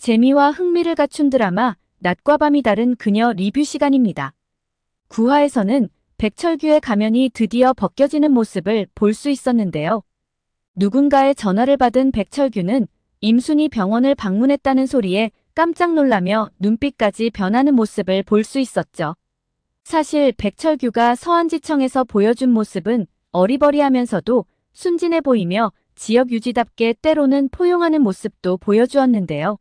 재미와 흥미를 갖춘 드라마 낮과 밤이 다른 그녀 리뷰 시간입니다. 9화에서는 백철규의 가면이 드디어 벗겨지는 모습을 볼 수 있었는데요. 누군가의 전화를 받은 백철규는 임순이 병원을 방문했다는 소리에 깜짝 놀라며 눈빛까지 변하는 모습을 볼 수 있었죠. 사실 백철규가 서안지청에서 보여준 모습은 어리버리하면서도 순진해 보이며 지역 유지답게 때로는 포용하는 모습도 보여주었는데요.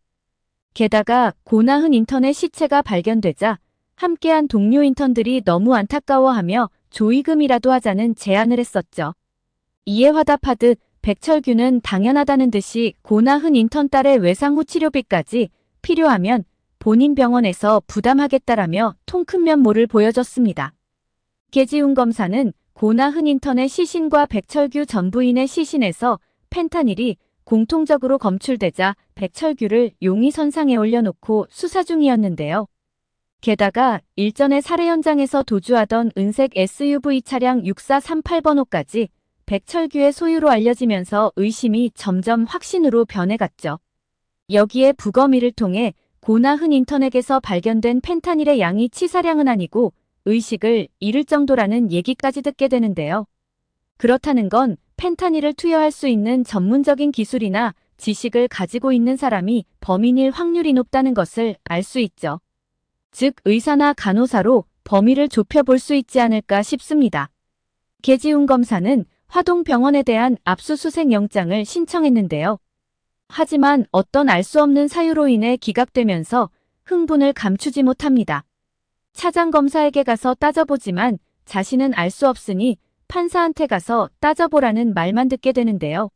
게다가 고나흔 인턴의 시체가 발견되자 함께한 동료 인턴들이 너무 안타까워하며 조의금이라도 하자는 제안을 했었죠. 이에 화답하듯 백철규는 당연하다는 듯이 고나흔 인턴 딸의 외상 후 치료비까지 필요하면 본인 병원에서 부담하겠다라며 통 큰 면모를 보여줬습니다. 계지훈 검사는 고나흔 인턴의 시신과 백철규 전 부인의 시신에서 펜타닐이 공통적으로 검출되자 백철규를 용의선상에 올려놓고 수사 중이었는데요. 게다가 일전의 살해 현장에서 도주하던 은색 SUV 차량 6438번호까지 백철규의 소유로 알려지면서 의심이 점점 확신으로 변해갔죠. 여기에 부검의를 통해 고나흔 인턴에게서 발견된 펜타닐의 양이 치사량은 아니고 의식을 잃을 정도라는 얘기까지 듣게 되는데요. 그렇다는 건 펜타닐을 투여할 수 있는 전문적인 기술이나 지식을 가지고 있는 사람이 범인일 확률이 높다는 것을 알 수 있죠. 즉 의사나 간호사로 범위를 좁혀볼 수 있지 않을까 싶습니다. 계지훈 검사는 화동병원에 대한 압수수색 영장을 신청했는데요. 하지만 어떤 알 수 없는 사유로 인해 기각되면서 흥분을 감추지 못합니다. 차장검사에게 가서 따져보지만 자신은 알 수 없으니 판사한테 가서 따져보라는 말만 듣게 되는데요.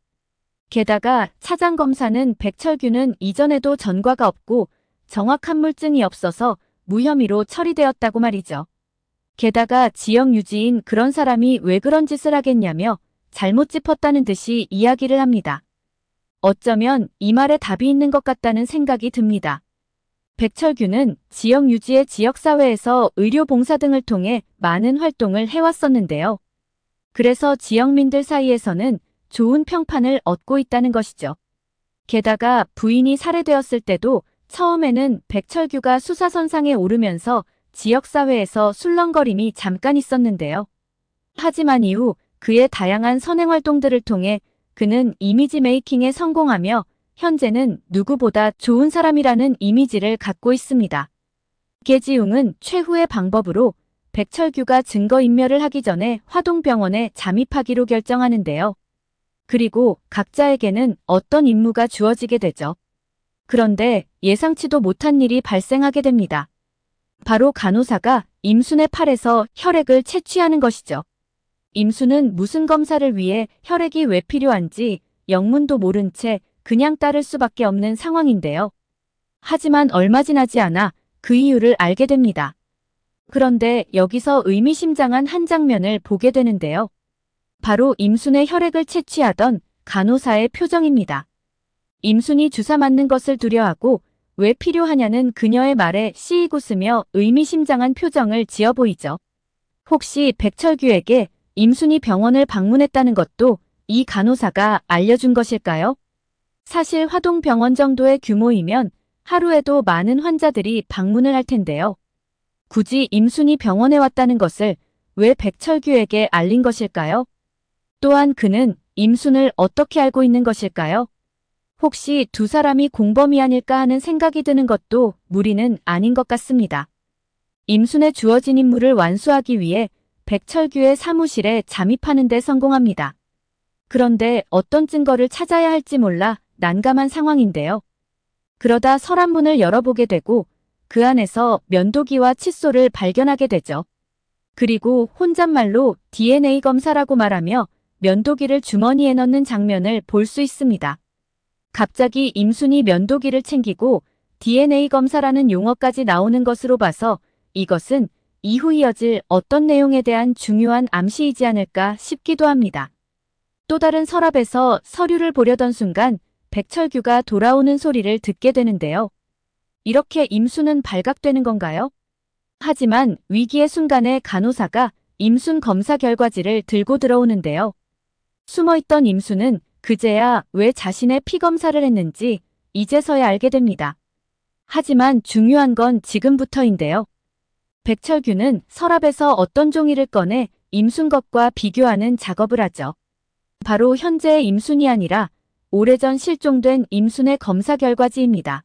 게다가 차장검사는 백철규는 이전에도 전과가 없고 정확한 물증이 없어서 무혐의로 처리되었다고 말이죠. 게다가 지역 유지인 그런 사람이 왜 그런 짓을 하겠냐며 잘못 짚었다는 듯이 이야기를 합니다. 어쩌면 이 말에 답이 있는 것 같다는 생각이 듭니다. 백철규는 지역 유지의 지역사회에서 의료봉사 등을 통해 많은 활동을 해왔었는데요. 그래서 지역민들 사이에서는 좋은 평판을 얻고 있다는 것이죠. 게다가 부인이 살해되었을 때도 처음에는 백철규가 수사선상에 오르면서 지역사회에서 술렁거림이 잠깐 있었는데요. 하지만 이후 그의 다양한 선행활동들을 통해 그는 이미지 메이킹에 성공하며 현재는 누구보다 좋은 사람이라는 이미지를 갖고 있습니다. 계지웅은 최후의 방법으로 백철규가 증거인멸을 하기 전에 화동병원에 잠입하기로 결정하는데요. 그리고 각자에게는 어떤 임무가 주어지게 되죠. 그런데 예상치도 못한 일이 발생하게 됩니다. 바로 간호사가 임순의 팔에서 혈액을 채취하는 것이죠. 임순은 무슨 검사를 위해 혈액이 왜 필요한지 영문도 모른 채 그냥 따를 수밖에 없는 상황인데요. 하지만 얼마 지나지 않아 그 이유를 알게 됩니다. 그런데 여기서 의미심장한 한 장면을 보게 되는데요. 바로 임순의 혈액을 채취하던 간호사의 표정입니다. 임순이 주사 맞는 것을 두려워하고 왜 필요하냐는 그녀의 말에 씩 웃으며 의미심장한 표정을 지어 보이죠. 혹시 백철규에게 임순이 병원을 방문했다는 것도 이 간호사가 알려준 것일까요? 사실 화동병원 정도의 규모이면 하루에도 많은 환자들이 방문을 할 텐데요. 굳이 임순이 병원에 왔다는 것을 왜 백철규에게 알린 것일까요? 또한 그는 임순을 어떻게 알고 있는 것일까요? 혹시 두 사람이 공범이 아닐까 하는 생각이 드는 것도 무리는 아닌 것 같습니다. 임순에 주어진 임무를 완수하기 위해 백철규의 사무실에 잠입하는 데 성공합니다. 그런데 어떤 증거를 찾아야 할지 몰라 난감한 상황인데요. 그러다 서랍문을 열어보게 되고 그 안에서 면도기와 칫솔을 발견하게 되죠. 그리고 혼잣말로 DNA 검사라고 말하며 면도기를 주머니에 넣는 장면을 볼 수 있습니다. 갑자기 임순이 면도기를 챙기고 DNA 검사라는 용어까지 나오는 것으로 봐서 이것은 이후 이어질 어떤 내용에 대한 중요한 암시이지 않을까 싶기도 합니다. 또 다른 서랍에서 서류를 보려던 순간 백철규가 돌아오는 소리를 듣게 되는데요. 이렇게 임순은 발각되는 건가요? 하지만 위기의 순간에 간호사가 임순 검사 결과지를 들고 들어오는데요. 숨어있던 임순은 그제야 왜 자신의 피 검사를 했는지 이제서야 알게 됩니다. 하지만 중요한 건 지금부터인데요. 백철규는 서랍에서 어떤 종이를 꺼내 임순 것과 비교하는 작업을 하죠. 바로 현재의 임순이 아니라 오래전 실종된 임순의 검사 결과지입니다.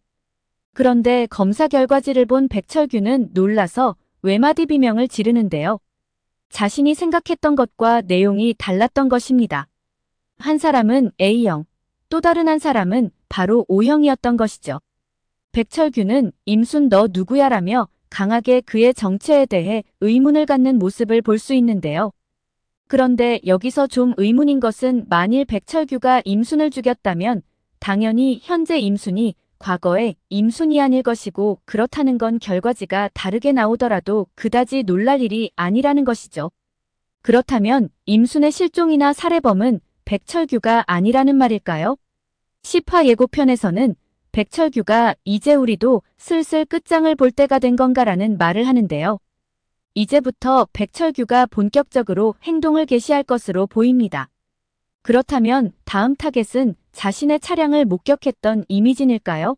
그런데 검사 결과지를 본 백철규는 놀라서 외마디 비명을 지르는데요. 자신이 생각했던 것과 내용이 달랐던 것입니다. 한 사람은 A형, 또 다른 한 사람은 바로 O형이었던 것이죠. 백철규는 임순 너 누구야라며 강하게 그의 정체에 대해 의문을 갖는 모습을 볼 수 있는데요. 그런데 여기서 좀 의문인 것은 만일 백철규가 임순을 죽였다면 당연히 현재 임순이 과거의 임순이 아닐 것이고 그렇다는 건 결과지가 다르게 나오더라도 그다지 놀랄 일이 아니라는 것이죠. 그렇다면 임순의 실종이나 살해범은 백철규가 아니라는 말일까요? 10화 예고편에서는 백철규가 이제 우리도 슬슬 끝장을 볼 때가 된 건가라는 말을 하는데요. 이제부터 백철규가 본격적으로 행동을 개시할 것으로 보입니다. 그렇다면 다음 타겟은 자신의 차량을 목격했던 이미진일까요?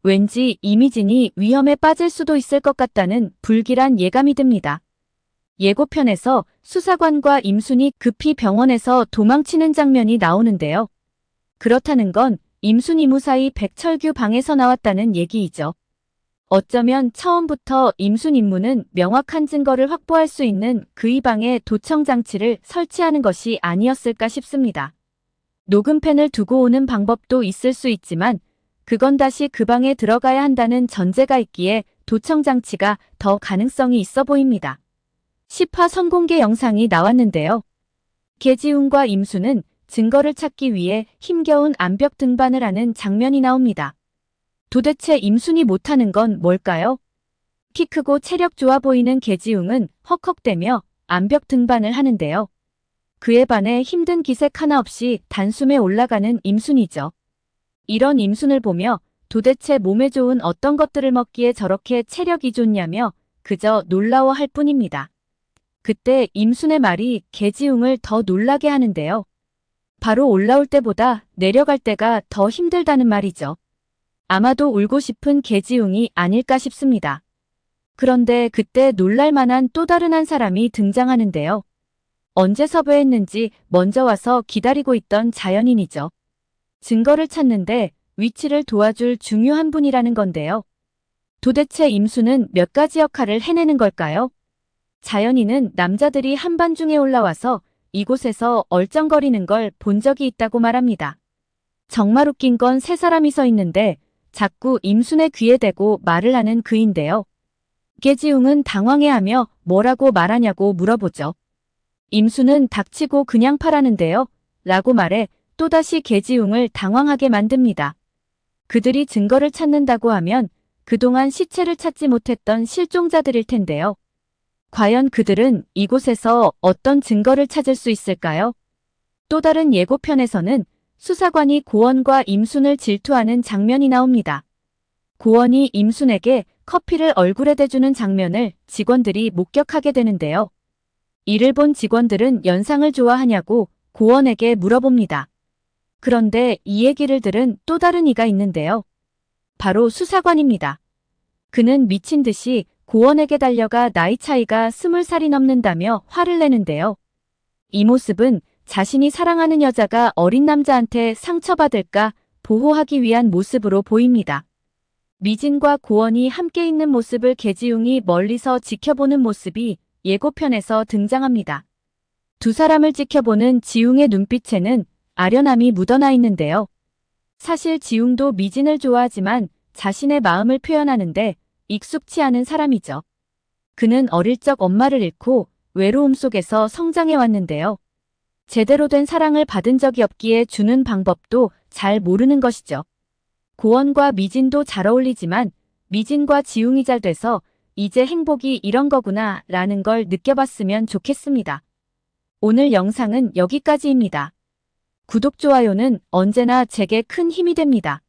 왠지 이미진이 위험에 빠질 수도 있을 것 같다는 불길한 예감이 듭니다. 예고편에서 수사관과 임순이 급히 병원에서 도망치는 장면이 나오는데요. 그렇다는 건 임순이 무사히 백철규 방에서 나왔다는 얘기이죠. 어쩌면 처음부터 임순 임무는 명확한 증거를 확보할 수 있는 그의 방에 도청 장치를 설치하는 것이 아니었을까 싶습니다. 녹음펜을 두고 오는 방법도 있을 수 있지만 그건 다시 그 방에 들어가야 한다는 전제가 있기에 도청 장치가 더 가능성이 있어 보입니다. 10화 선공개 영상이 나왔는데요. 계지웅과 임순은 증거를 찾기 위해 힘겨운 암벽 등반을 하는 장면이 나옵니다. 도대체 임순이 못하는 건 뭘까요? 키 크고 체력 좋아 보이는 계지웅은 헉헉대며 암벽 등반을 하는데요. 그에 반해 힘든 기색 하나 없이 단숨에 올라가는 임순이죠. 이런 임순을 보며 도대체 몸에 좋은 어떤 것들을 먹기에 저렇게 체력이 좋냐며 그저 놀라워할 뿐입니다. 그때 임순의 말이 계지웅을 더 놀라게 하는데요. 바로 올라올 때보다 내려갈 때가 더 힘들다는 말이죠. 아마도 울고 싶은 계지웅이 아닐까 싶습니다. 그런데 그때 놀랄 만한 또 다른 한 사람이 등장하는데요. 언제 섭외했는지 먼저 와서 기다리고 있던 자연인이죠. 증거를 찾는데 위치를 도와줄 중요한 분이라는 건데요. 도대체 임순은 몇 가지 역할을 해내는 걸까요? 자연인은 남자들이 한밤중에 올라와서 이곳에서 얼쩡거리는 걸 본 적이 있다고 말합니다. 정말 웃긴 건 세 사람이 서 있는데 자꾸 임순의 귀에 대고 말을 하는 그인데요. 계지웅은 당황해하며 뭐라고 말하냐고 물어보죠. 임순은 닥치고 그냥 파라는데요. 라고 말해 또다시 계지웅을 당황하게 만듭니다. 그들이 증거를 찾는다고 하면 그동안 시체를 찾지 못했던 실종자들일 텐데요. 과연 그들은 이곳에서 어떤 증거를 찾을 수 있을까요? 또 다른 예고편에서는 수사관이 고원과 임순을 질투하는 장면이 나옵니다. 고원이 임순에게 커피를 얼굴에 대주는 장면을 직원들이 목격하게 되는데요. 이를 본 직원들은 연상을 좋아하냐고 고원에게 물어봅니다. 그런데 이 얘기를 들은 또 다른 이가 있는데요. 바로 수사관입니다. 그는 미친 듯이 고원에게 달려가 나이 차이가 20살이 넘는다며 화를 내는데요. 이 모습은 자신이 사랑하는 여자가 어린 남자한테 상처받을까 보호하기 위한 모습으로 보입니다. 미진과 고원이 함께 있는 모습을 계지웅이 멀리서 지켜보는 모습이 예고편에서 등장합니다. 두 사람을 지켜보는 지웅의 눈빛에는 아련함이 묻어나 있는데요. 사실 지웅도 미진을 좋아하지만 자신의 마음을 표현하는데 익숙치 않은 사람이죠. 그는 어릴 적 엄마를 잃고 외로움 속에서 성장해 왔는데요. 제대로 된 사랑을 받은 적이 없기에 주는 방법도 잘 모르는 것이죠. 고원과 미진도 잘 어울리지만 미진과 지웅이 잘 돼서 이제 행복이 이런 거구나 라는 걸 느껴봤으면 좋겠습니다. 오늘 영상은 여기까지입니다. 구독, 좋아요는 언제나 제게 큰 힘이 됩니다.